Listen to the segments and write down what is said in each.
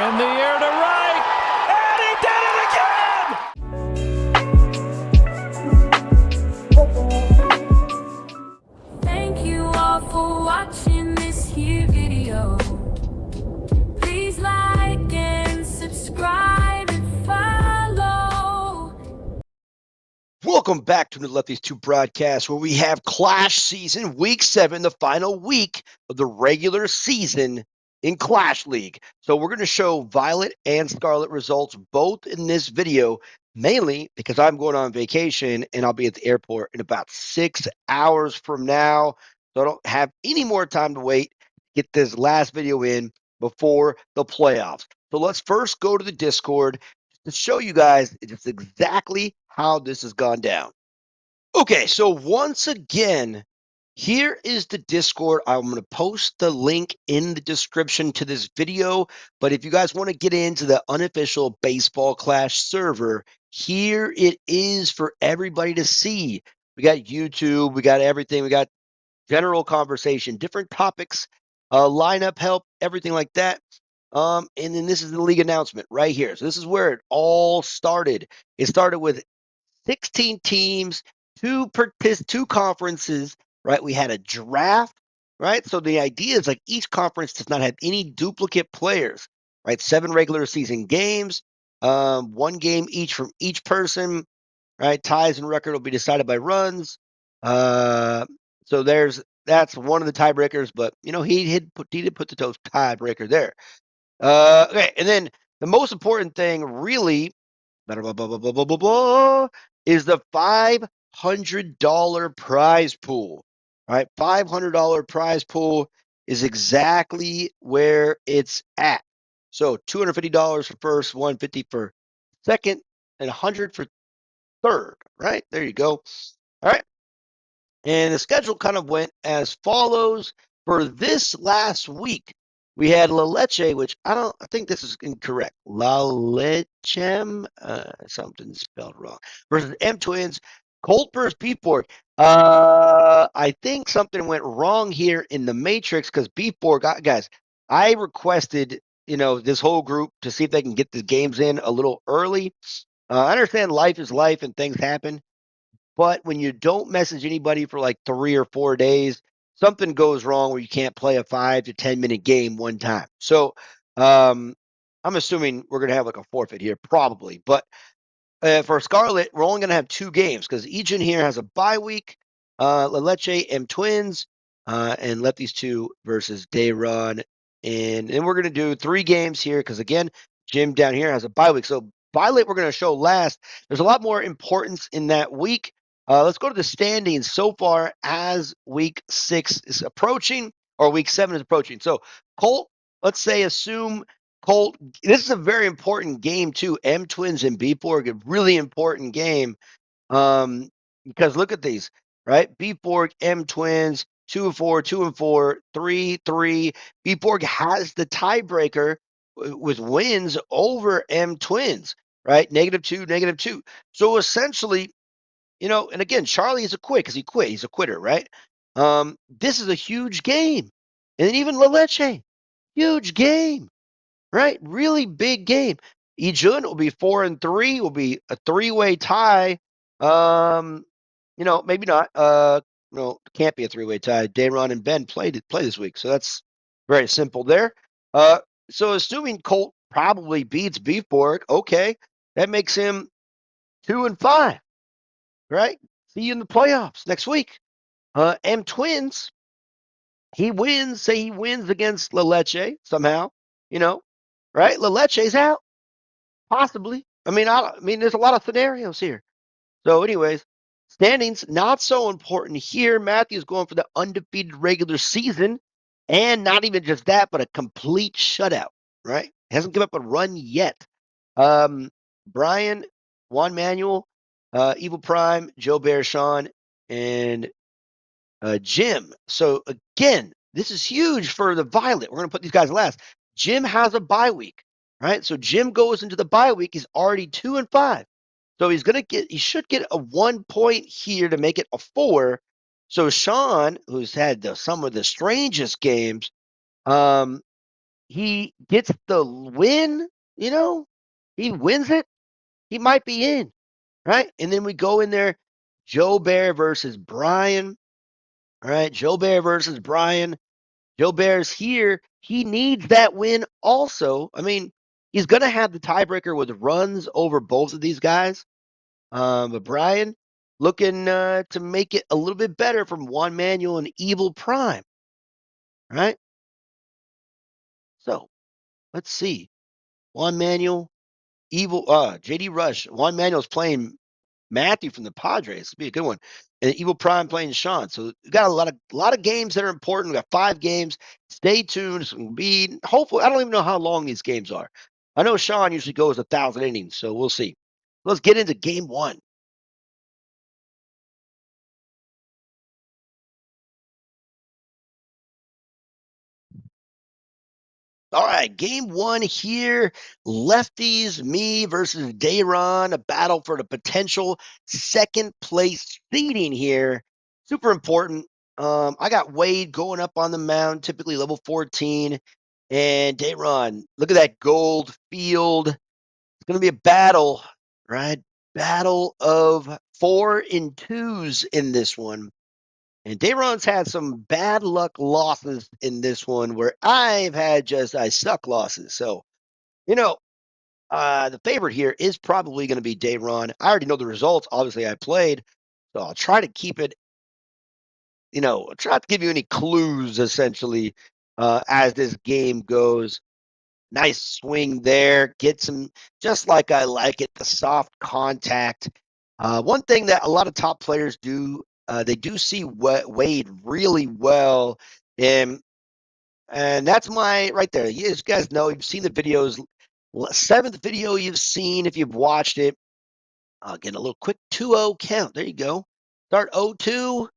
In the air to right, and he did it again! Thank you all for watching this here video. Please like and subscribe and follow. Welcome back to the Lefties 2 broadcast, where we have Clash Season Week 7, the final week of the regular season in Clash League. So we're going to show Violet and Scarlet results both in this video, mainly because I'm going on vacation and I'll be at the airport in about 6 hours from now. So I don't have any more time to wait to get this last video in before the playoffs. So let's first go to the Discord to show you guys just exactly how this has gone down. Okay, so once again, here is the Discord. I'm going to post the link in the description to this video, but if you guys want to get into the unofficial Baseball Clash server, here it is for everybody to see. We got YouTube, we got everything, we got general conversation, different topics, lineup help, everything like that. And then this is the league announcement right here. So this is where it all started. It started with 16 teams, two conferences, right? We had a draft, right? So the idea is like each conference does not have any duplicate players, right? 7 regular season games, 1 game each from each person, right? Ties and record will be decided by runs. So that's one of the tiebreakers, but he did put the tiebreaker there. Okay, and then the most important thing, really, blah, blah, blah, blah, blah, blah, blah, blah, is the $500 prize pool. All right, $500 prize pool is exactly where it's at. So $250 for first, $150 for second, and $100 for third. Right there, you go. All right. And the schedule kind of went as follows. For this last week, we had La Leche, which I think this is incorrect. La Lechem, something spelled wrong, versus M Twins, Colt versus Beefborg. I think something went wrong here in the matrix because Beefborg, guys, I requested, this whole group to see if they can get the games in a little early. I understand life is life and things happen. But when you don't message anybody for like 3 or 4 days, something goes wrong where you can't play a 5 to 10 minute game one time. So I'm assuming we're going to have like a forfeit here, probably. But for Scarlet, we're only going to have 2 games because Ejin here has a bye week. La Leche M Twins and Lefties 2 versus Dayron. And then we're going to do 3 games here because, again, Jim down here has a bye week. So Violet, we're going to show last. There's a lot more importance in that week. Let's go to the standings so far as week 6 is approaching, or week 7 is approaching. So Colt, let's say assume Colt, this is a very important game too. M Twins and Beefborg, a really important game. Because look at these, right? Beefborg, M Twins, 2-4, 2-4, 3-3. Beefborg has the tiebreaker with wins over M Twins, right? -2, -2. So essentially, and again, Charlie is a quit because he quit. He's a quitter, right? This is a huge game. And then even La Leche, huge game, right? Really big game. Ejun will be 4-3, will be a 3-way tie. Maybe not. Can't be a 3-way tie. Dayron and Ben play this week, so that's very simple there. So assuming Colt probably beats Beefborg, okay, that makes him 2-5. Right? See you in the playoffs next week. M Twins, he wins against La Leche somehow, right? La Leche's out, possibly. I mean, there's a lot of scenarios here. So, anyways, standings not so important here. Matthew's going for the undefeated regular season, and not even just that, but a complete shutout. Right? Hasn't given up a run yet. Brian, Juan Manuel, Evil Prime, Joe Bear, Sean, and Jim. So again, this is huge for the Violet. We're going to put these guys last. Jim has a bye week, right? So Jim goes into the bye week. He's already 2-5. So he should get a 1 point here to make it a 4. So Sean, who's had some of the strangest games, he gets the win, he wins it, he might be in, right? And then we go in there, Joe Bear versus Brian. All right, Joe Bear versus Brian. Joe Bear's here. He needs that win also. I mean, he's going to have the tiebreaker with runs over both of these guys. But Brian looking to make it a little bit better from Juan Manuel and Evil Prime, right? So let's see. Juan Manuel, JD Rush. Juan Manuel's playing Matthew from the Padres. This will be a good one. And Evil Prime playing Sean. So we got a lot of games that are important. We got 5 games. Stay tuned. It's gonna be hopefully. I don't even know how long these games are. I know Sean usually goes 1,000 innings, so we'll see. Let's get into game 1. All right, game 1 here. Lefties, me versus Dayron, a battle for the potential second place seeding here. Super important. I got Wade going up on the mound, typically level 14. And Dayron, look at that gold field. It's going to be a battle, right? Battle of 4 and 2s in this one. And Dayron's had some bad luck losses in this one where I've had just I suck losses. So, the favorite here is probably going to be Dayron. I already know the results. Obviously, I played. So I'll try to keep it, try not to give you any clues essentially as this game goes. Nice swing there. Gets him just like I like it, the soft contact. One thing that a lot of top players do, they do see Wade really well. And that's my right there. You guys know, you've seen the videos. 7th video you've seen if you've watched it. Get a little quick 2-0 count. There you go. Start 0-2.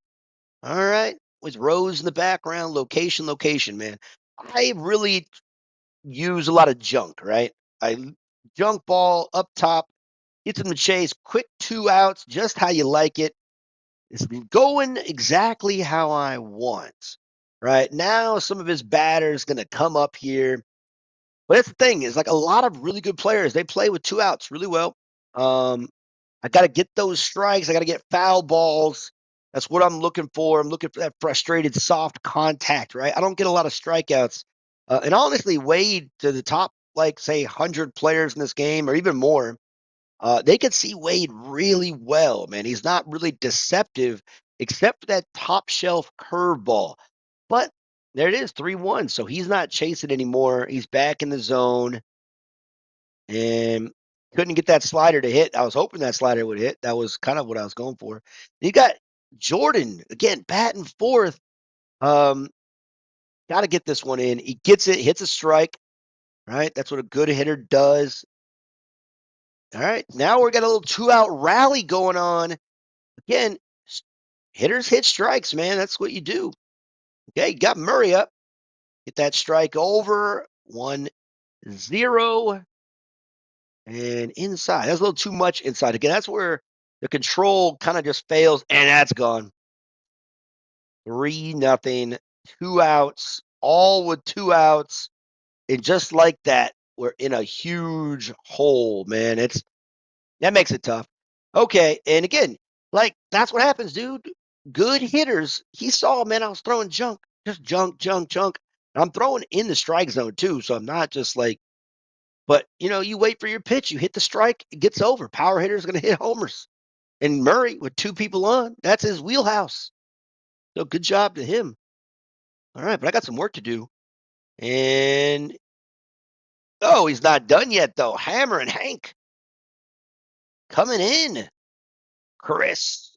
All right. With Rose in the background. Location, man. I really use a lot of junk, right? I junk ball up top, gets him to chase, quick 2 outs, just how you like it. It's going exactly how I want. Right now, some of his batters going to come up here. But that's the thing is like a lot of really good players, they play with 2 outs really well. I got to get those strikes. I got to get foul balls. That's what I'm looking for. I'm looking for that frustrated, soft contact, right? I don't get a lot of strikeouts. And honestly, Wade to the top, like, say, 100 players in this game or even more, they could see Wade really well, man. He's not really deceptive except for that top shelf curveball. But there it is, 3-1. So he's not chasing anymore. He's back in the zone and couldn't get that slider to hit. I was hoping that slider would hit. That was kind of what I was going for. You got Jordan again, batting 4th. Got to get this one in. He gets it, hits a strike, right? That's what a good hitter does. All right, now we're got a little 2-out rally going on. Again, hitters hit strikes, man. That's what you do. Okay, got Murray up. Get that strike over. 1-0. And inside. That's a little too much inside. Again, that's where the control kind of just fails, and that's gone. 3-0. 2 outs. All with 2 outs. And just like that, we're in a huge hole, man. That makes it tough. Okay, and again, like that's what happens, dude. Good hitters. He saw, man, I was throwing junk, just junk. And I'm throwing in the strike zone too, so I'm not just like. But you wait for your pitch, you hit the strike, it gets over. Power hitter's going to hit homers, and Murray with 2 people on, that's his wheelhouse. So good job to him. All right, but I got some work to do, and he's not done yet though. Hammer and Hank coming in. Chris,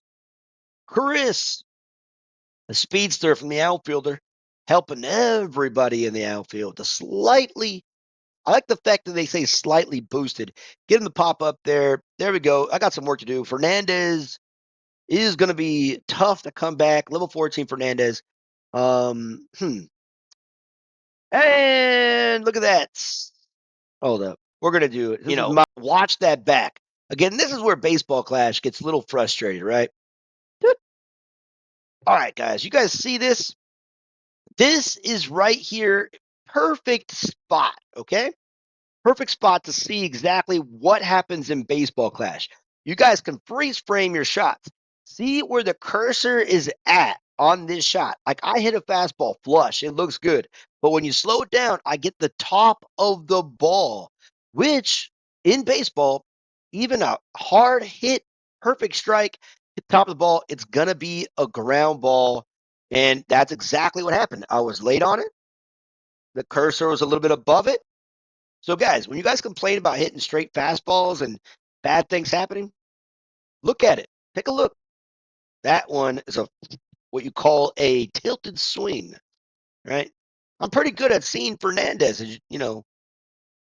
the speedster from the outfielder, helping everybody in the outfield. I like the fact that they say slightly boosted. Get him to pop up there. There we go. I got some work to do. Fernandez is going to be tough to come back. Level 14 Fernandez. And look at that. Hold up. We're going to do it. Watch that back. Again, this is where Baseball Clash gets a little frustrated, right? All right, guys. You guys see this? This is right here perfect spot, okay? Perfect spot to see exactly what happens in Baseball Clash. You guys can freeze frame your shots. See where the cursor is at on this shot. Like I hit a fastball flush, it looks good. But when you slow it down, I get the top of the ball, which in baseball, even a hard hit, perfect strike, hit top of the ball, it's going to be a ground ball. And that's exactly what happened. I was late on it. The cursor was a little bit above it. So, guys, when you guys complain about hitting straight fastballs and bad things happening, look at it. Take a look. That one is a what you call a tilted swing, right? I'm pretty good at seeing Fernandez,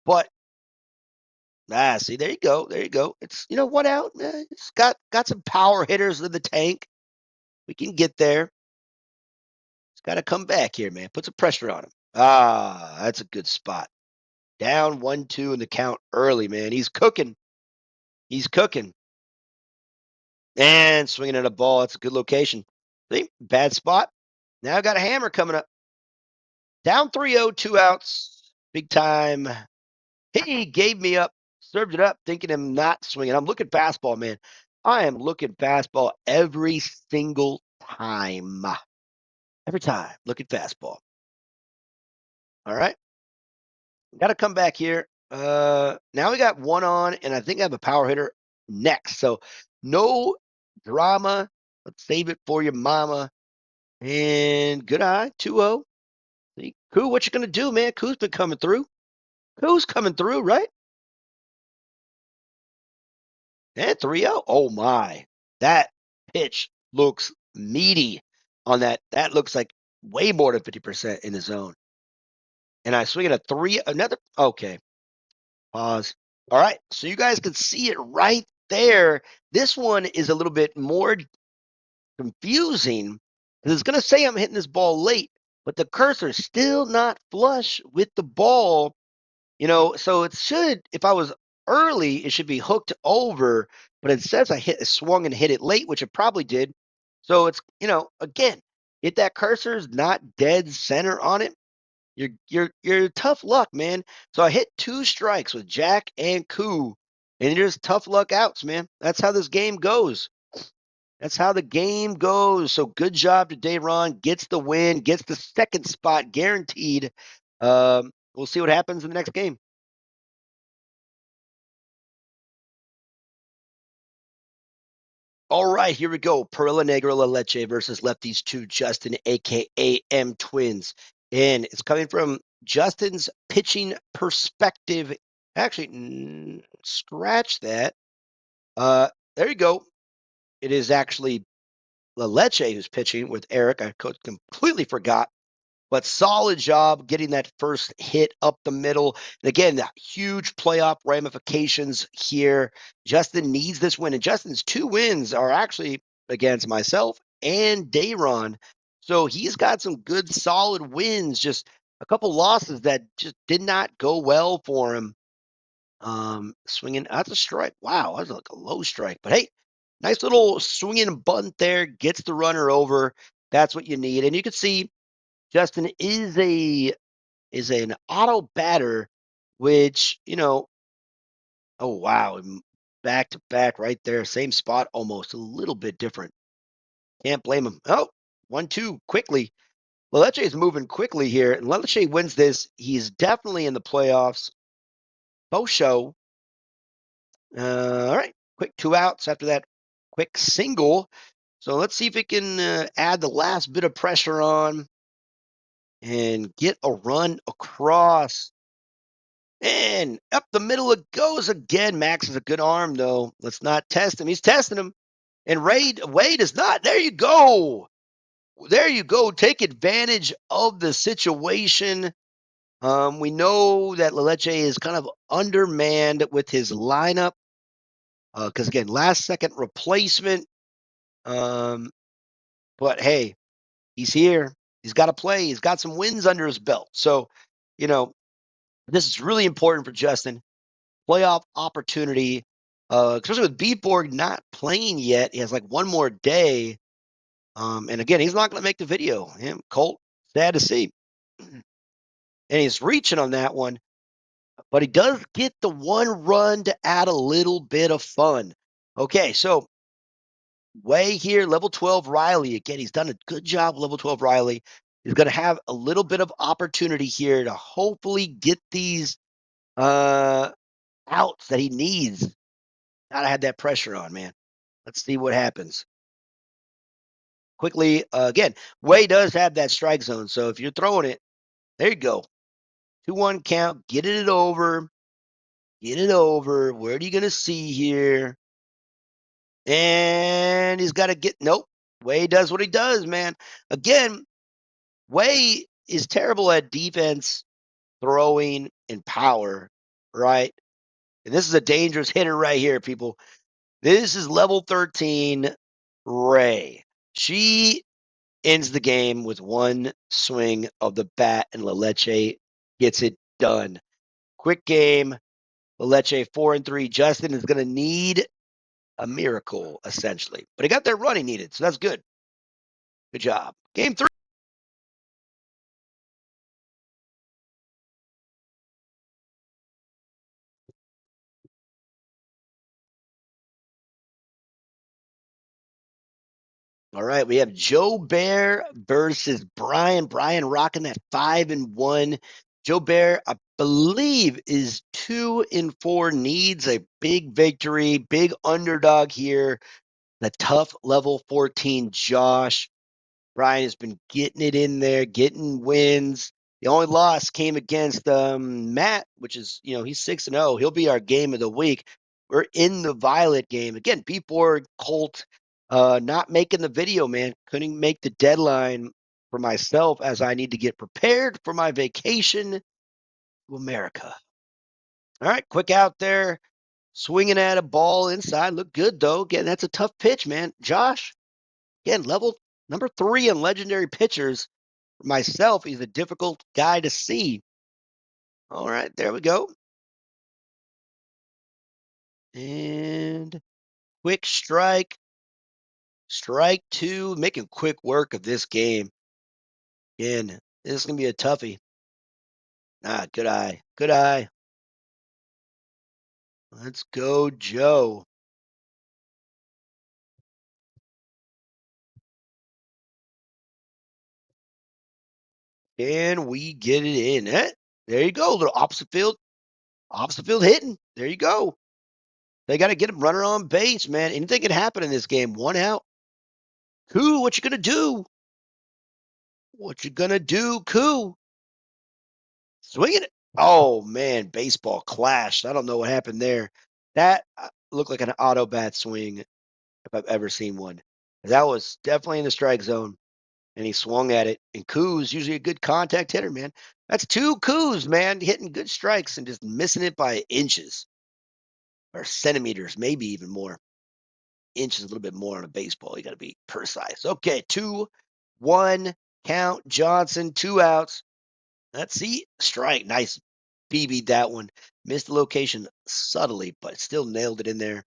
but see, there you go, there you go. It's what out. It's got some power hitters in the tank. We can get there. It's got to come back here, man. Put some pressure on him. That's a good spot. Down 1-2 in the count early, man. He's cooking. He's cooking. And swinging at a ball. That's a good location. See, bad spot. Now I got a hammer coming up. Down 3-0, 2 outs. Big time. He gave me up, served it up, thinking I'm not swinging. I'm looking fastball, man. I am looking fastball every single time. Every time, looking fastball. All right. Got to come back here. Now we got one on, and I think I have a power hitter next. So no drama. Let's save it for your mama. And good eye, 2-0. See, Koo, what you gonna do, man? Koo's been coming through. Koo's coming through, right? And 3-0. Oh my. That pitch looks meaty on that. That looks like way more than 50% in the zone. And I swing at a 3, another. Okay. Pause. All right. So you guys can see it right there. This one is a little bit more confusing because it's going to say I'm hitting this ball late, but the cursor is still not flush with the ball. So it should, if I was early, it should be hooked over, but it says I swung and hit it late, which it probably did. So it's, again, if that cursor is not dead center on it, you're tough luck, man. So I hit 2 strikes with Jack and Koo, and there's tough luck outs, man. That's how this game goes. That's how the game goes. So good job today, Ron. Gets the win, gets the second spot guaranteed. We'll see what happens in the next game. All right, here we go. Perilla Negra La Leche versus Lefties 2, Justin, a.k.a. M Twins. And it's coming from Justin's pitching perspective. Actually, scratch that. There you go. It is actually La Leche who's pitching with Eric. I completely forgot. But solid job getting that first hit up the middle. And again, the huge playoff ramifications here. Justin needs this win. And Justin's 2 wins are actually against myself and Dayron. So he's got some good, solid wins. Just a couple losses that just did not go well for him. Swinging, that's a strike. Wow, that's like a low strike. But hey, nice little swinging bunt there. Gets the runner over. That's what you need. And you can see Justin is an auto batter, which, oh wow, back to back right there, same spot almost, a little bit different. Can't blame him. Oh, 1-2 quickly. Leche is moving quickly here, and Leche wins this. He's definitely in the playoffs. Both show. All right, quick 2 outs after that quick single. So let's see if it can add the last bit of pressure on and get a run across. And up the middle it goes again. Max is a good arm, though. Let's not test him. He's testing him. And Wade is not. There you go. There you go. Take advantage of the situation. We know that Leche is kind of undermanned with his lineup. Because, again, last second replacement. But, hey, he's here. He's got to play. He's got some wins under his belt. So, this is really important for Justin. Playoff opportunity, especially with Beatborg not playing yet. He has like one more day. And again, he's not going to make the video. Colt, sad to see. and he's reaching on that one, but he does get the one run to add a little bit of fun. Okay, so Way here, level 12 Riley. Again, he's done a good job, level 12 Riley. He's going to have a little bit of opportunity here to hopefully get these outs that he needs. Gotta have that pressure on, man. Let's see what happens. Quickly, again, Way does have that strike zone. So if you're throwing it, there you go. 2-1 count. Get it over. Get it over. Where are you going to see here? And he's got to get, nope. Way does what he does, man. Again, Way is terrible at defense, throwing, and power, right? And this is a dangerous hitter right here, people. This is level 13 Ray. She ends the game with one swing of the bat, and La Leche gets it done. Quick game. La Leche 4-3. Justin is going to need a miracle, essentially. But he got that run he needed, so that's good. Good job. Game 3. All right, we have Joe Bear versus Brian. Brian rocking that 5-1. Joe Bear, I believe, is 2-4. Needs a big victory, big underdog here. The tough level 14 Josh. Brian has been getting it in there, getting wins. The only loss came against Matt, which is, he's 6-0. He'll be our game of the week. We're in the Violet game. Again, P4 Colt not making the video, man. Couldn't make the deadline for myself as I need to get prepared for my vacation to America. All right, quick out there. Swinging at a ball inside. Look good, though. Again, that's a tough pitch, man. Josh, again, level number 3 in legendary pitchers. For myself, he's a difficult guy to see. All right, there we go. And quick strike. Strike 2. Making quick work of this game. Again, this is going to be a toughie. Good eye. Good eye. Let's go, Joe. And we get it in. There you go. Little opposite field hitting. There you go. They got to get him runner on base, man. Anything can happen in this game. 1 out. Koo, what you gonna do? What you gonna do, Koo? Swinging it. Oh man, baseball clashed. I don't know what happened there. That looked like an auto bat swing if I've ever seen one. That was definitely in the strike zone, and he swung at it. And Koo's usually a good contact hitter, man. That's 2 Koos, man, hitting good strikes and just missing it by inches or centimeters, maybe even more. Inches, a little bit more on a baseball. You got to be precise. Okay, 2-1 count. Johnson, 2 outs. Let's see. Strike. Nice. BB'd that one. Missed the location subtly, but still nailed it in there.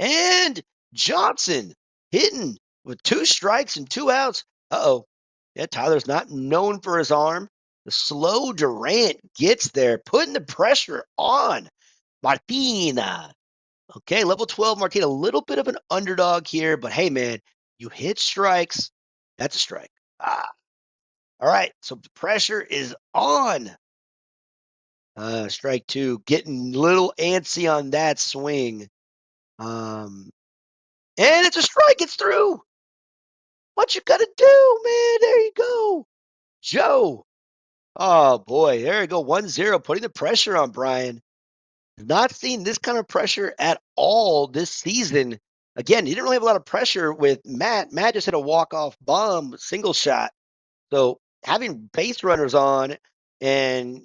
And Johnson hitting with 2 strikes and 2 outs. Uh-oh. Yeah, Tyler's not known for his arm. The slow Durant gets there, putting the pressure on Martina. Okay, level 12 Martina, a little bit of an underdog here, but hey, man, you hit strikes. That's a strike. All right, so the pressure is on. Strike 2, getting a little antsy on that swing. And it's a strike. It's through. What you gonna do, man? There you go. Joe. Oh, boy. There you go. 1-0, putting the pressure on Brian. Not seen this kind of pressure at all this season. Again, he didn't really have a lot of pressure with Matt. Matt just hit a walk-off bomb, single shot. So having base runners on and,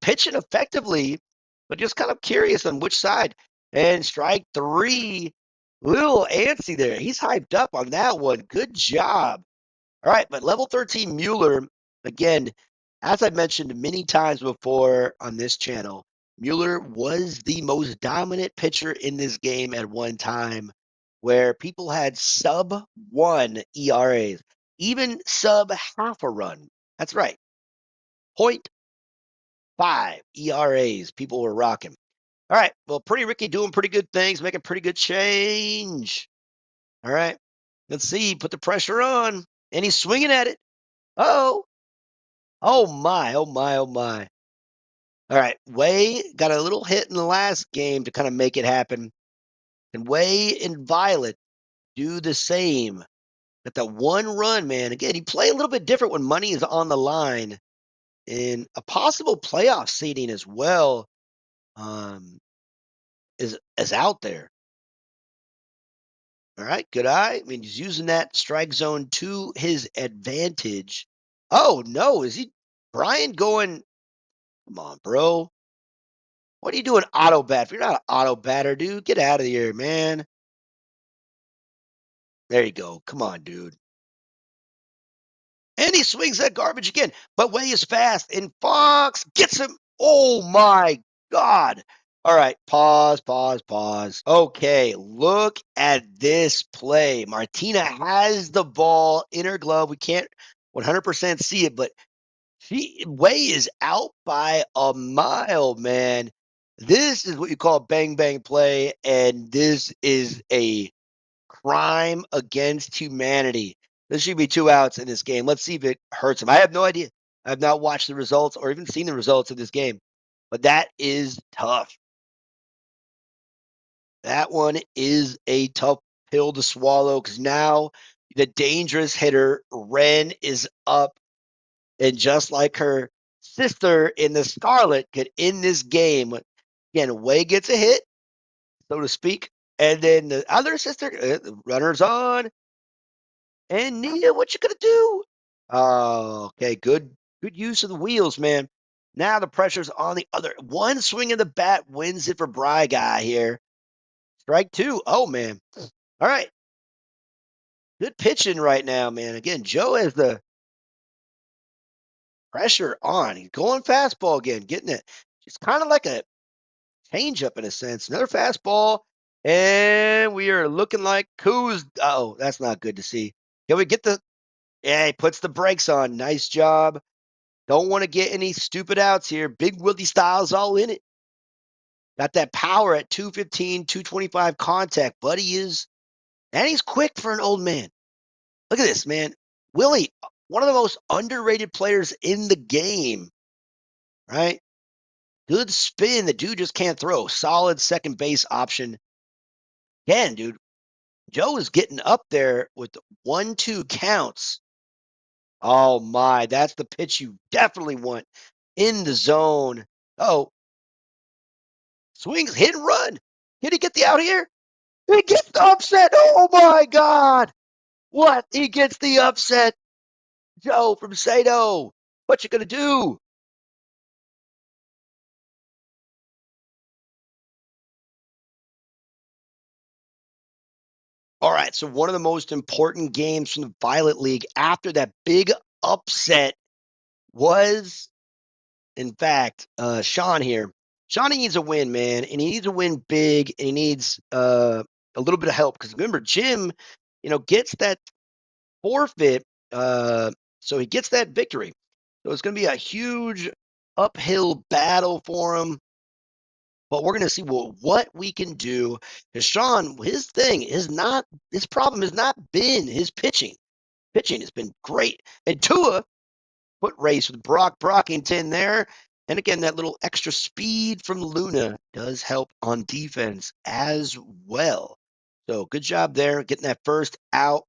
pitching effectively, but just kind of curious on which side. And strike 3, little antsy there. He's hyped up on that one. Good job. All right, but level 13 Mueller, again, as I've mentioned many times before on this channel, Mueller was the most dominant pitcher in this game at one time, where people had sub 1 ERAs, even sub half a run. That's right. 0.5 ERAs. People were rocking. All right. Well, Pretty Ricky doing pretty good things, making pretty good change. All right. Let's see. Put the pressure on. And he's swinging at it. Oh. Oh, my. Oh, my. Oh, my. All right. Way got a little hit in the last game to kind of make it happen. And Way and Violet do the same. Got that one run, man. Again, you play a little bit different when money is on the line. And a possible playoff seeding as well is out there. All right, good eye. I mean, he's using that strike zone to his advantage. Oh no, is he Brian going? Come on, bro. What are you doing auto bat? If you're not an auto batter, dude, get out of here, man. There you go. Come on, dude. And he swings that garbage again. But Way is fast, and Fox gets him. Oh my God. All right, pause, pause, pause. Okay, look at this play. Martina has the ball in her glove. We can't 100% see it, but Way is out by a mile, man. This is what you call a bang bang play, and this is a crime against humanity. There should be 2 outs in this game. Let's see if it hurts him. I have no idea. I have not watched the results or even seen the results of this game, but that is tough. That one is a tough pill to swallow because now the dangerous hitter, Ren, is up. And just like her sister in the Scarlet could end this game. Again, Way gets a hit, so to speak. And then the other sister, runners on. And Nia, what you gonna do? Oh, okay, good use of the wheels, man. Now the pressure's on the other. One swing of the bat wins it for Bry Guy here. Strike 2. Oh man. All right. Good pitching right now, man. Again, Joe has the pressure on. He's going fastball again, getting it. It's kind of like a changeup in a sense. Another fastball. And we are looking like Coos. Oh, that's not good to see. Can we get the. Yeah, he puts the brakes on. Nice job. Don't want to get any stupid outs here. Big Willie Styles all in it. Got that power at 215, 225 contact. Buddy is. And he's quick for an old man. Look at this, man. Willie, one of the most underrated players in the game, right? Good spin. The dude just can't throw. Solid second base option. Again, dude, Joe is getting up there with 1-2 counts. Oh my, that's the pitch you definitely want in the zone. Oh, swings, hit and run. Did he get the out here? He gets the upset. Oh my God. What? He gets the upset. Joe from Sato. What you gonna do? All right, so one of the most important games from the Violet League after that big upset was, in fact, Sean here. Sean needs a win, man, and he needs a win big, and he needs a little bit of help because remember, Jim, gets that forfeit, so he gets that victory. So it's going to be a huge uphill battle for him. But we're going to see what we can do. Because Sean, his problem has not been his pitching. Pitching has been great. And Tua put race with Brock Brockington there. And again, that little extra speed from Luna does help on defense as well. So good job there, getting that first out.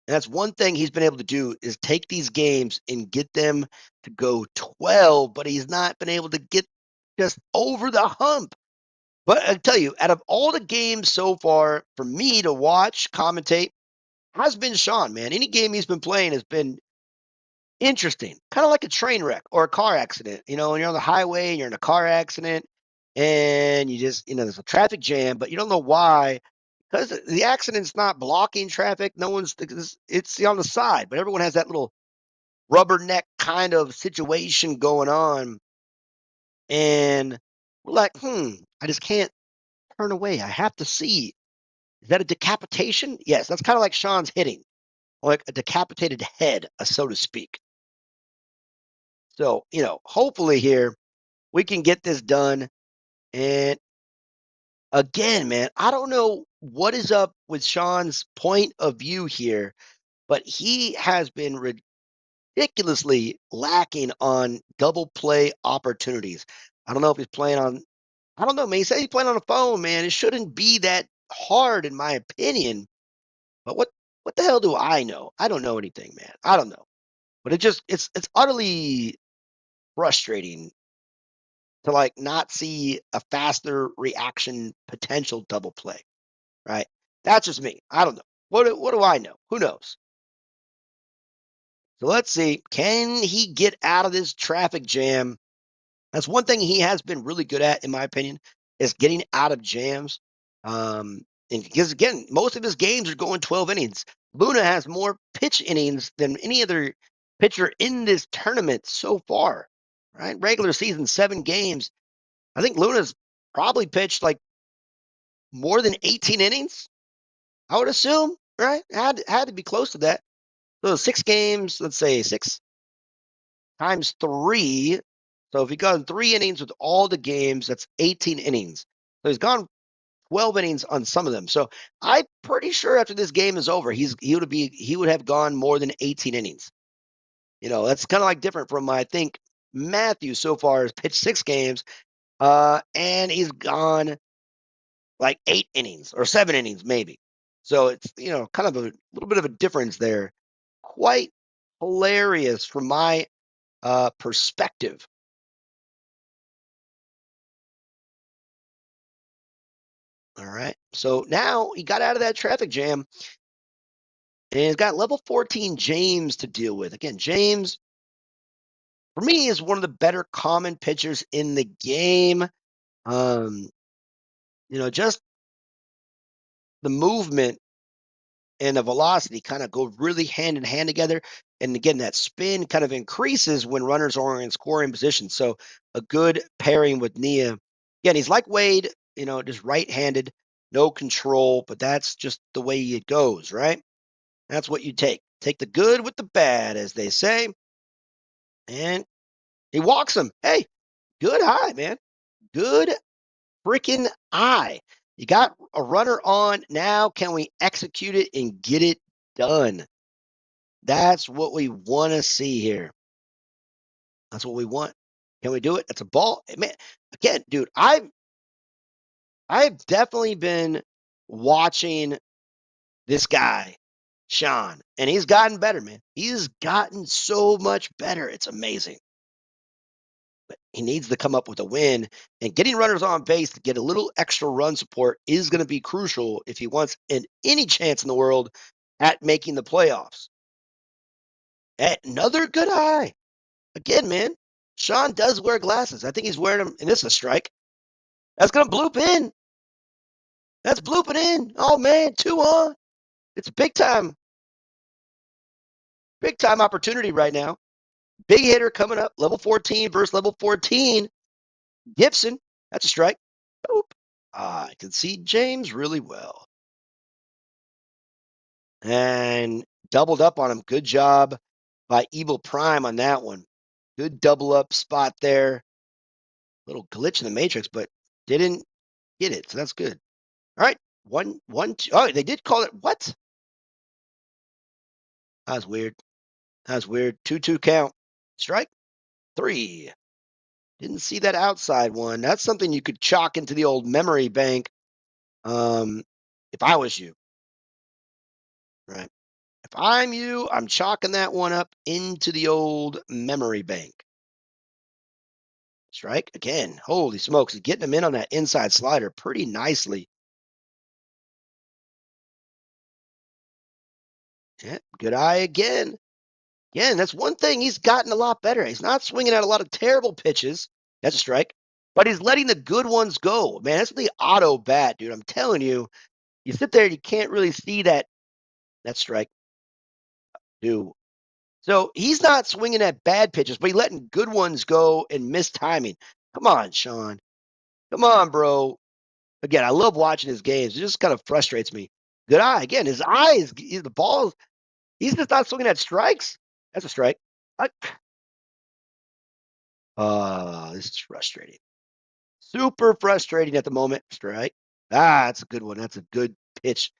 And that's one thing he's been able to do is take these games and get them to go 12, but he's not been able to get just over the hump. But I tell you, out of all the games so far, for me to watch, commentate, has been Sean, man. Any game he's been playing has been interesting. Kind of like a train wreck or a car accident. When you're on the highway and you're in a car accident and you just, there's a traffic jam, but you don't know why. Because the accident's not blocking traffic. No one's, it's on the side, but everyone has that little rubberneck kind of situation going on. And we're like, I just can't turn away. I have to see. Is that a decapitation? Yes, that's kind of like Sean's hitting, like a decapitated head, so to speak. So, hopefully here we can get this done. And again, man, I don't know what is up with Sean's point of view here, but he has been ridiculously lacking on double play opportunities. I don't know if he's playing on, I don't know, man. He said he's playing on a phone, man. It shouldn't be that hard, in my opinion. But what the hell do I know? I don't know anything, man. I don't know. But it's utterly frustrating to like not see a faster reaction potential double play, right? That's just me. I don't know. What do I know? Who knows? So let's see. Can he get out of this traffic jam? That's one thing he has been really good at, in my opinion, is getting out of jams. And because again, most of his games are going 12 innings. Luna has more pitch innings than any other pitcher in this tournament so far. Right? Regular season, 7 games. I think Luna's probably pitched like more than 18 innings. I would assume, right? Had to be close to that. So 6 games, let's say 6 times 3. So if he gone 3 innings with all the games, that's 18 innings. So he's gone 12 innings on some of them. So I'm pretty sure after this game is over, he would have gone more than 18 innings. That's kind of like different from I think Matthew so far has pitched 6 games, and he's gone like 8 innings or 7 innings maybe. So it's kind of a little bit of a difference there. Quite hilarious from my perspective. All right. So now he got out of that traffic jam and he's got level 14 James to deal with. Again, James, for me, is one of the better common pitchers in the game. Um, just the movement and the velocity kind of go really hand in hand together. And again, that spin kind of increases when runners are in scoring position. So a good pairing with Nia. Again, he's like Wade, just right-handed, no control, but that's just the way it goes, right? That's what you take. Take the good with the bad, as they say. And he walks him. Hey, good eye, man. Good freaking eye. You got a runner on. Now, can we execute it and get it done? That's what we want to see here. That's what we want. Can we do it? That's a ball. Man, again, dude, I've definitely been watching this guy, Sean, and he's gotten better, man. He's gotten so much better. It's amazing. But he needs to come up with a win, and getting runners on base to get a little extra run support is going to be crucial if he wants any chance in the world at making the playoffs. Another good eye. Again, man, Sean does wear glasses. I think he's wearing them, and this is a strike. That's going to bloop in. That's blooping in. Oh, man, 2 on. It's big time opportunity right now. Big hitter coming up, level 14 versus level 14. Gibson, that's a strike. Oop. I can see James really well. And doubled up on him. Good job by Evil Prime on that one. Good double up spot there. Little glitch in the matrix, but didn't get it. So that's good. All right. 1-1-2. Oh, they did call it what? That was weird. That was weird. 2-2 count. Strike 3. Didn't see that outside one. That's something you could chalk into the old memory bank. If I was you, right? If I'm you, I'm chalking that one up into the old memory bank. Strike again. Holy smokes. He's getting him in on that inside slider pretty nicely. Yeah, good eye again. Again, that's one thing he's gotten a lot better. He's not swinging at a lot of terrible pitches. That's a strike. But he's letting the good ones go. Man, that's the auto bat, dude. I'm telling you, you sit there and you can't really see that strike. Dude. So he's not swinging at bad pitches, but he's letting good ones go and miss timing. Come on, Sean. Come on, bro. Again, I love watching his games. It just kind of frustrates me. Good eye. Again, his eyes, the ball, he's just not swinging at strikes. That's a strike. I, This is frustrating. Super frustrating at the moment. Strike. That's a good one. That's a good pitch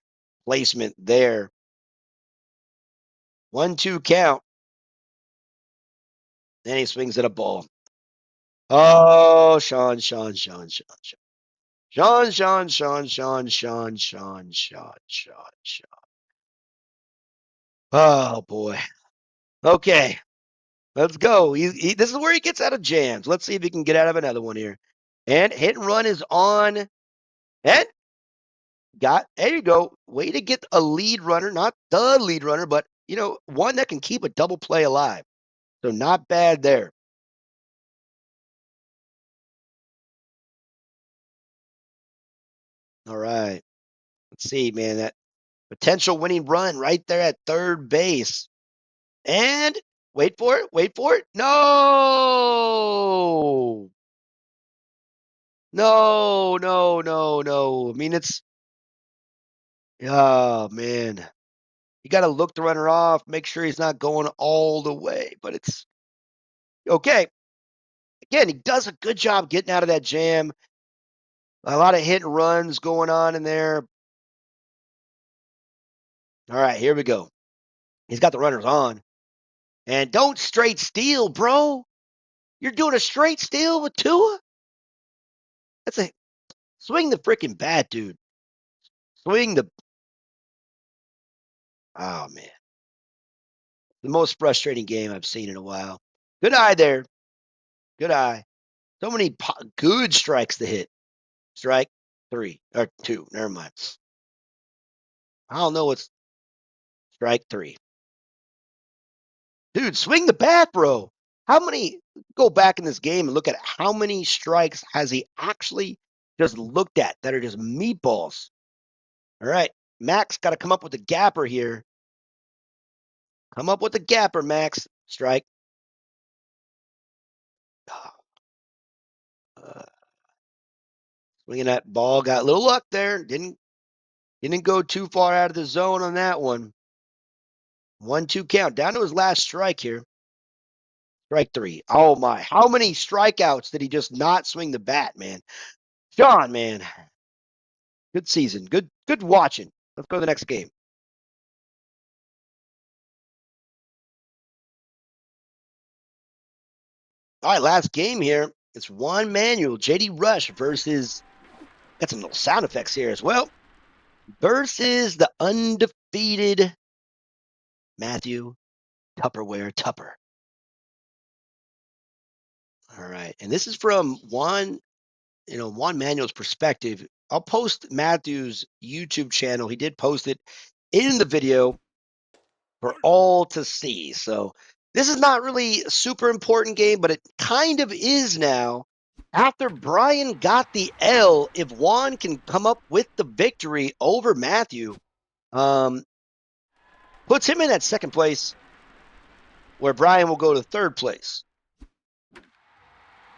placement there. 1-2 count. Then he swings at a ball. Oh, Sean. Oh, boy. Okay. Let's go. This is where he gets out of jams. Let's see if he can get out of another one here. And hit and run is on. And there you go. Way to get a lead runner, not the lead runner, but, one that can keep a double play alive. So not bad there. All right. Let's see, man. That potential winning run right there at third base. And wait for it. No. No. I mean, oh, man. You got to look the runner off, make sure he's not going all the way, but it's okay. Again, he does a good job getting out of that jam. A lot of hit and runs going on in there. All right, here we go. He's got the runners on. And don't straight steal, bro. You're doing a straight steal with Tua? That's a swing the freaking bat, dude. Swing the. Oh, man. The most frustrating game I've seen in a while. Good eye there. Good eye. So many good strikes to hit. Strike 3 or 2. Never mind. I don't know what's strike 3. Dude, swing the bat, bro. How many go back in this game and look at how many strikes has he actually just looked at that are just meatballs? All right. Max got to come up with a gapper here. Come up with a gapper, Max. Strike. Swinging that ball, got a little luck there. Didn't go too far out of the zone on that one. 1-2 count. Down to his last strike here. Strike 3. Oh, my. How many strikeouts did he just not swing the bat, man? Sean, man. Good season. Good watching. Let's go to the next game. All right, last game here. It's Juan Manuel, JD Rush versus, got some little sound effects here as well, versus the undefeated Matthew Tupperware Tupper. All right, and this is from Juan Manuel's perspective. I'll post Matthew's YouTube channel. He did post it in the video for all to see. So this is not really a super important game, but it kind of is now. After Brian got the L, if Juan can come up with the victory over Matthew, puts him in that second place, where Brian will go to third place.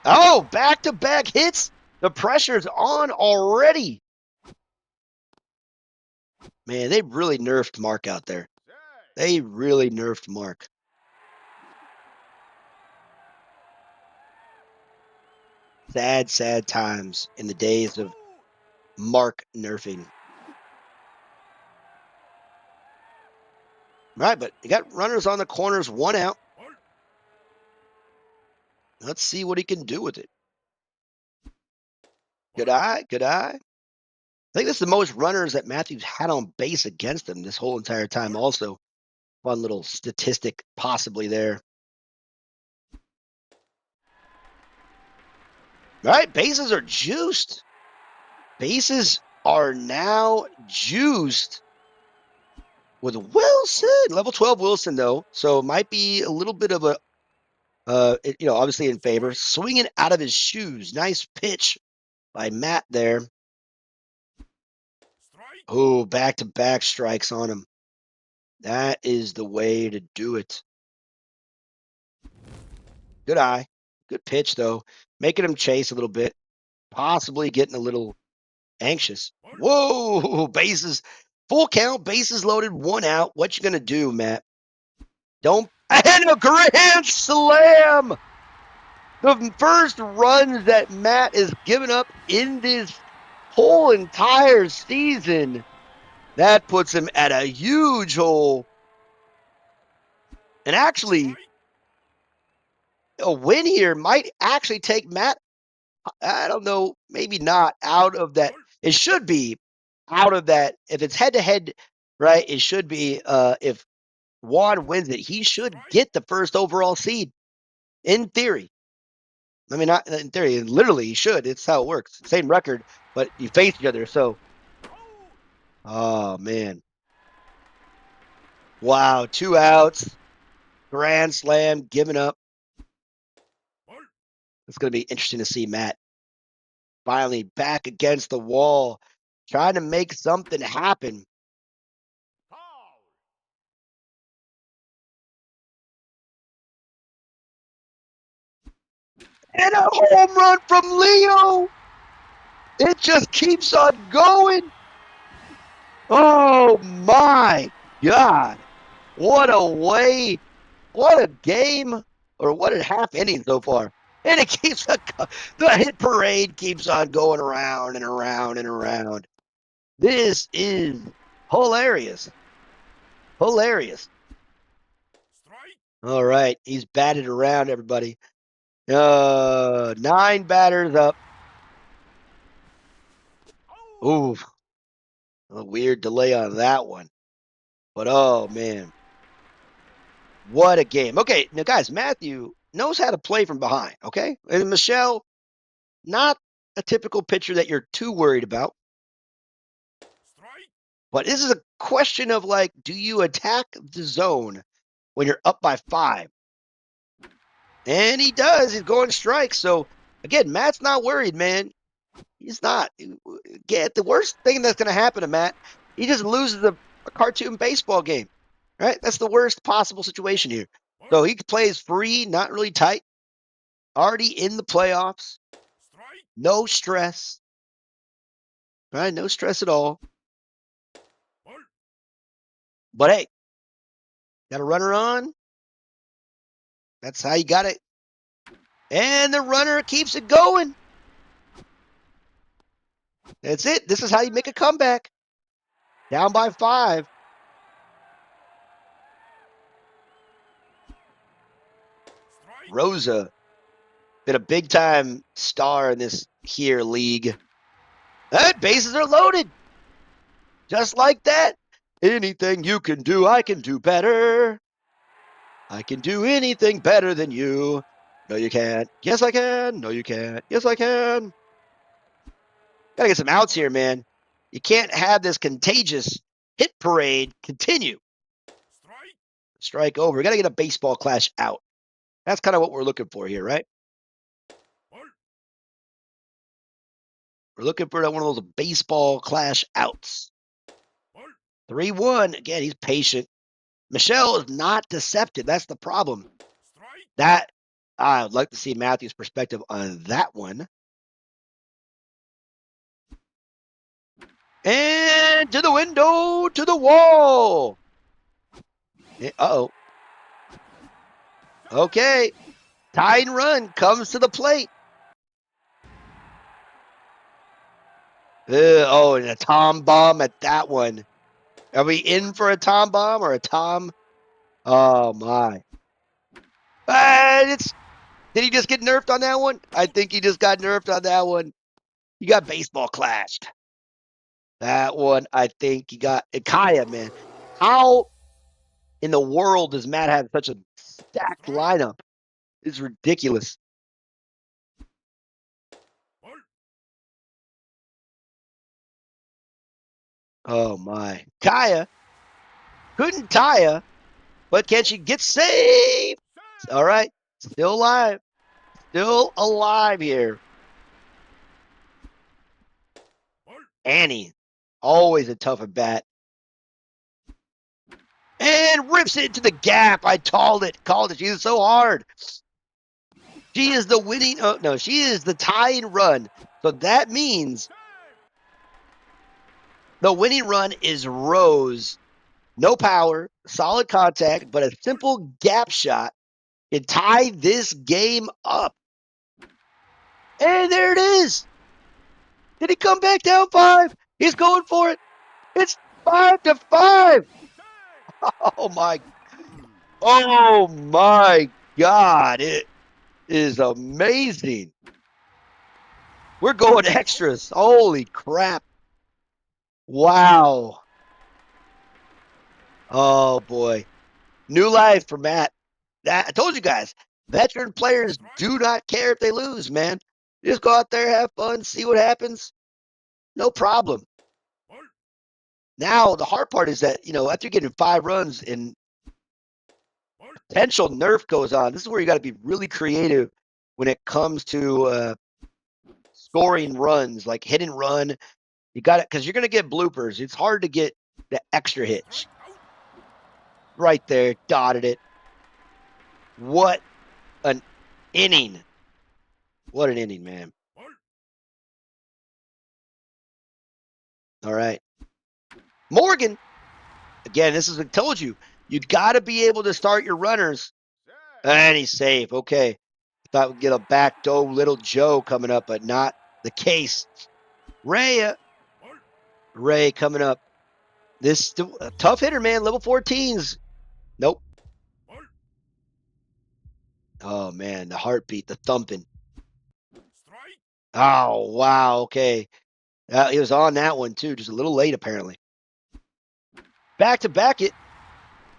Oh, back-to-back hits. The pressure's on already. Man, they really nerfed Mark out there. They really nerfed Mark. Sad, sad times in the days of Mark nerfing. Right, but you got runners on the corners, 1 out. Let's see what he can do with it. Good eye. I think this is the most runners that Matthews had on base against him this whole entire time also. Fun little statistic possibly there. All right, bases are juiced. Bases are now juiced with Wilson. Level 12 Wilson, though. So it might be a little bit of a, obviously in favor. Swinging out of his shoes. Nice pitch by Matt there. Oh, back-to-back strikes on him. That is the way to do it. Good eye. Good pitch, though. Making him chase a little bit. Possibly getting a little anxious. Whoa! Bases. Full count. Bases loaded. 1 out. What you going to do, Matt? Don't. And a grand slam! The first runs that Matt has given up in this whole entire season. That puts him at a huge hole. And actually, a win here might actually take Matt, I don't know, maybe not out of that. It should be out of that. If it's head to head, right? It should be if Juan wins it, he should get the first overall seed in theory. I mean, not in theory, literally, he should. It's how it works. Same record, but you face each other. So, oh, man. Wow, 2 outs, grand slam, giving up. It's going to be interesting to see Matt finally back against the wall, trying to make something happen. And a home run from Leo. It just keeps on going. Oh my God. What a way. What a game. Or what a half inning so far. And it keeps the hit parade keeps on going around and around and around. This is hilarious. Hilarious. All right. He's batted around, everybody. 9 batters up. Ooh. A weird delay on that one. But oh man. What a game. Okay, now guys, Matthew knows how to play from behind, okay? And Michelle, not a typical pitcher that you're too worried about. But this is a question of like, do you attack the zone when you're up by 5? And he does. He's going strikes. So again, Matt's not worried, man. He's not. Get the worst thing that's going to happen to Matt, he just loses a cartoon baseball game, right? That's the worst possible situation here. So he plays free, not really tight, already in the playoffs, no stress, right? No stress at all. But hey, got a runner on. That's how you got it. And the runner keeps it going. That's it. This is how you make a comeback. Down by 5. Rosa, been a big time star in this here league. And bases are loaded. Just like that. Anything you can do, I can do better. I can do anything better than you. No, you can't. Yes, I can. No, you can't. Yes, I can. Gotta get some outs here, man. You can't have this contagious hit parade continue. Strike over. We gotta get a baseball clash out. That's kind of what we're looking for here, right? We're looking for one of those baseball clash outs. 3-1. Again, he's patient. Michelle is not deceptive. That's the problem. That I would like to see Matthew's perspective on that one. And to the window, to the wall. Uh-oh. Okay. Tying run comes to the plate. Oh, and a Tom bomb at that one. Are we in for a Tom bomb or a Tom? Oh, my. Did he just get nerfed on that one? I think he just got nerfed on that one. He got baseball clashed. That one, I think he got Kaya, man. How in the world does Matt have such a stacked lineup? It's ridiculous. Oh my. Kaya couldn't Taya, but can she get saved? All right. Still alive. Still alive here. Annie, always a tough at bat. And rips it into the gap. I called it. She's so hard. She is the winning. Oh, no, she is the tying run. So that means the winning run is Rose. No power, solid contact, but a simple gap shot can tie this game up. And there it is. Did he come back down 5? He's going for it. It's 5-5. Oh my. Oh my God. It is amazing. We're going extras. Holy crap. Wow. Oh boy. New life for Matt. I told you guys, veteran players do not care if they lose, man. Just go out there, have fun, see what happens. No problem. Now the hard part is that, after you're getting 5 runs and potential nerf goes on, this is where you got to be really creative when it comes to scoring runs, like hit and run. You got it because you're going to get bloopers. It's hard to get the extra hits. Right there, dotted it. What an inning. What an inning, man. All right. Morgan. Again, this is I told you. You got to be able to start your runners. And he's safe. Okay. Thought we'd get a backdoor little Joe coming up, but not the case. Ray coming up. This tough hitter, man. Level 14s. Nope. Oh, man. The heartbeat, the thumping. Oh, wow. Okay. He was on that one, too. Just a little late, apparently. Back to back it.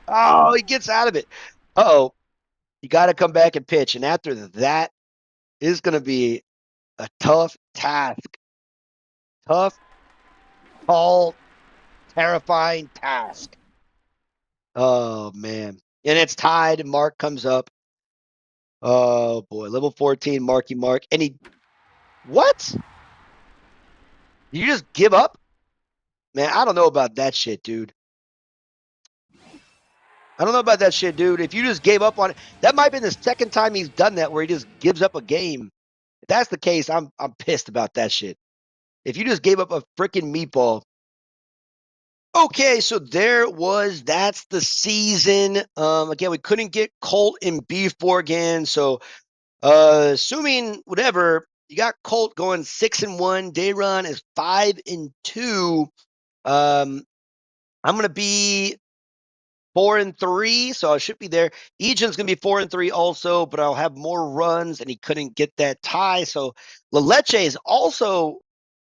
Oh, he gets out of it. Uh-oh. You got to come back and pitch. And after that is going to be a tough task. Tough, tall, terrifying task. Oh, man. And it's tied, and Mark comes up. Oh, boy. Level 14, Marky Mark. And he... What? You just give up? Man, I don't know about that shit, dude. I don't know about that shit, dude. If you just gave up on it, that might have been the second time he's done that where he just gives up a game. If that's the case, I'm pissed about that shit. If you just gave up a freaking meatball. Okay, so that's the season. Again, we couldn't get Colt and B4 again. So assuming whatever, you got Colt going 6-1. Dayron is 5-2. I'm gonna be 4-3, so I should be there. Ejan's gonna be 4-3 also, but I'll have more runs, and he couldn't get that tie. So La Leche is also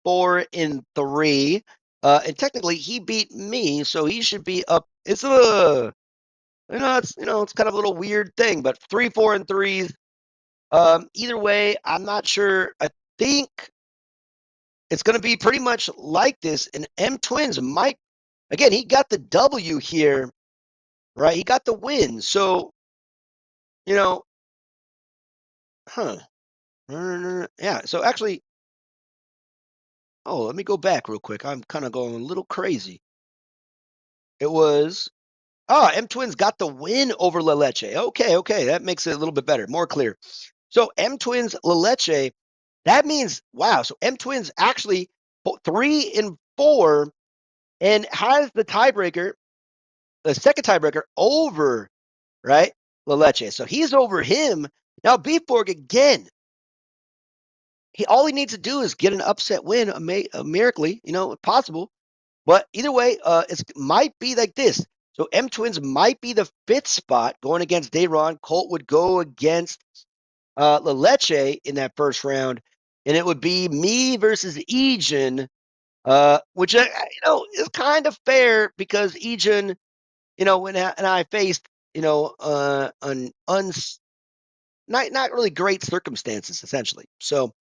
4-3. And technically he beat me, so he should be up. It's it's kind of a little weird thing, but 3, 4, and 3s. Either way, I'm not sure. I think it's going to be pretty much like this. And M Twins might, again, he got the W here, right? He got the win. So, huh. Yeah. So actually, let me go back real quick. I'm kind of going a little crazy. It was, M Twins got the win over La Leche. Okay. That makes it a little bit better, more clear. So M Twins, La Leche, that means, wow. So M Twins actually 3-4 and has the tiebreaker, the second tiebreaker over, right? La Leche. So he's over him. Now Beefborg again. All he needs to do is get an upset win, miraculously, if possible. But either way, it might be like this. So M Twins might be the 5th spot going against Dayron. Colt would go against La Leche in that first round, and it would be me versus Ejan, which is kind of fair because Ejan, when I faced, not really great circumstances essentially. So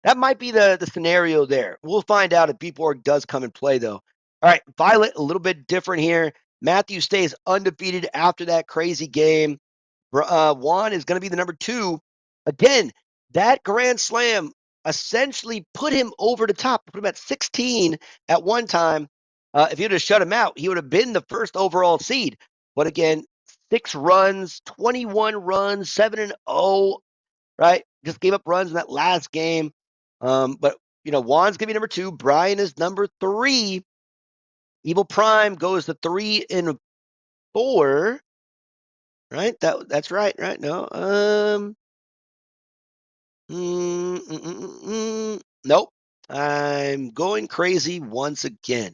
that might be the scenario there. We'll find out if Beeporg does come and play, though. All right, Violet, a little bit different here. Matthew stays undefeated after that crazy game. Juan is going to be the number 2. Again, that Grand Slam essentially put him over the top, put him at 16 at one time. If he would have shut him out, he would have been the first overall seed. But again, 6 runs, 21 runs, 7-0, right? Just gave up runs in that last game. But Juan's gonna be number 2. Brian is number 3. Evil Prime goes to 3-4. Right? That's right, right? No. Nope. I'm going crazy once again.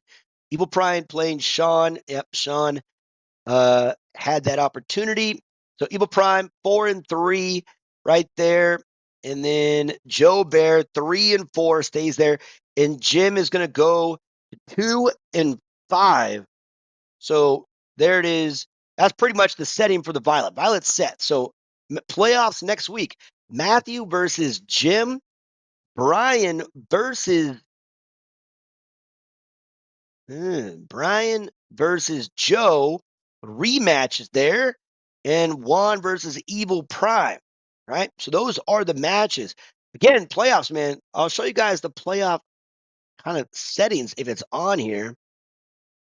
Evil Prime playing Sean. Yep, Sean had that opportunity. So Evil Prime 4-3 right there. And then Joe Bear 3-4 stays there. And Jim is going to go 2-5. So there it is. That's pretty much the setting for the Violet. Violet's set. So playoffs next week. Matthew versus Jim. Brian versus Brian versus Joe. Rematches there. And Juan versus Evil Prime. Right? So those are the matches. Again, playoffs, man. I'll show you guys the playoff kind of settings if it's on here.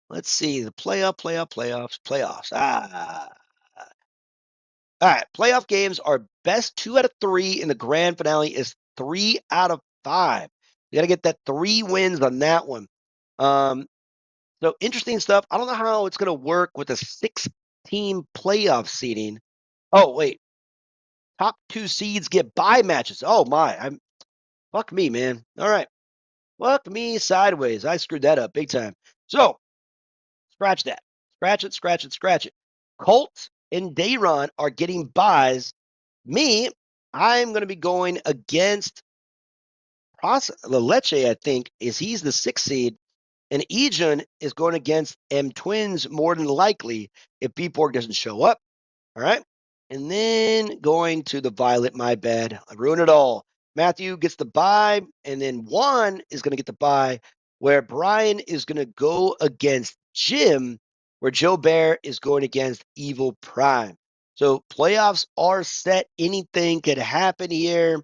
Let's see. The playoffs. All right. Playoff games are best 2 out of 3, and the grand finale is 3 out of 5. You got to get that 3 wins on that one. So interesting stuff. I don't know how it's going to work with a 6-team playoff seeding. Oh, wait. Top 2 seeds get bye matches. Oh, my. Fuck me, man. All right. Fuck me sideways. I screwed that up big time. So, scratch that. Scratch it. Colt and Dayron are getting buys. Me, I'm going to be going against Leche, I think, he's the 6th seed. And Ejun is going against M Twins more than likely if B-Borg doesn't show up. All right. And then going to the Violet, my bad. I ruined it all. Matthew gets the bye, and then Juan is going to get the bye, where Brian is going to go against Jim, where Joe Bear is going against Evil Prime. So playoffs are set. Anything could happen here.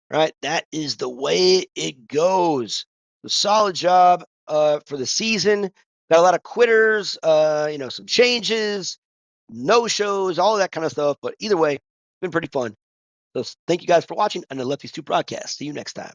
Right? That is the way it goes. A solid job for the season. Got a lot of quitters, some changes, no shows, all that kind of stuff. But either way, it's been pretty fun. So thank you guys for watching on the Lefties 2 broadcast. See you next time.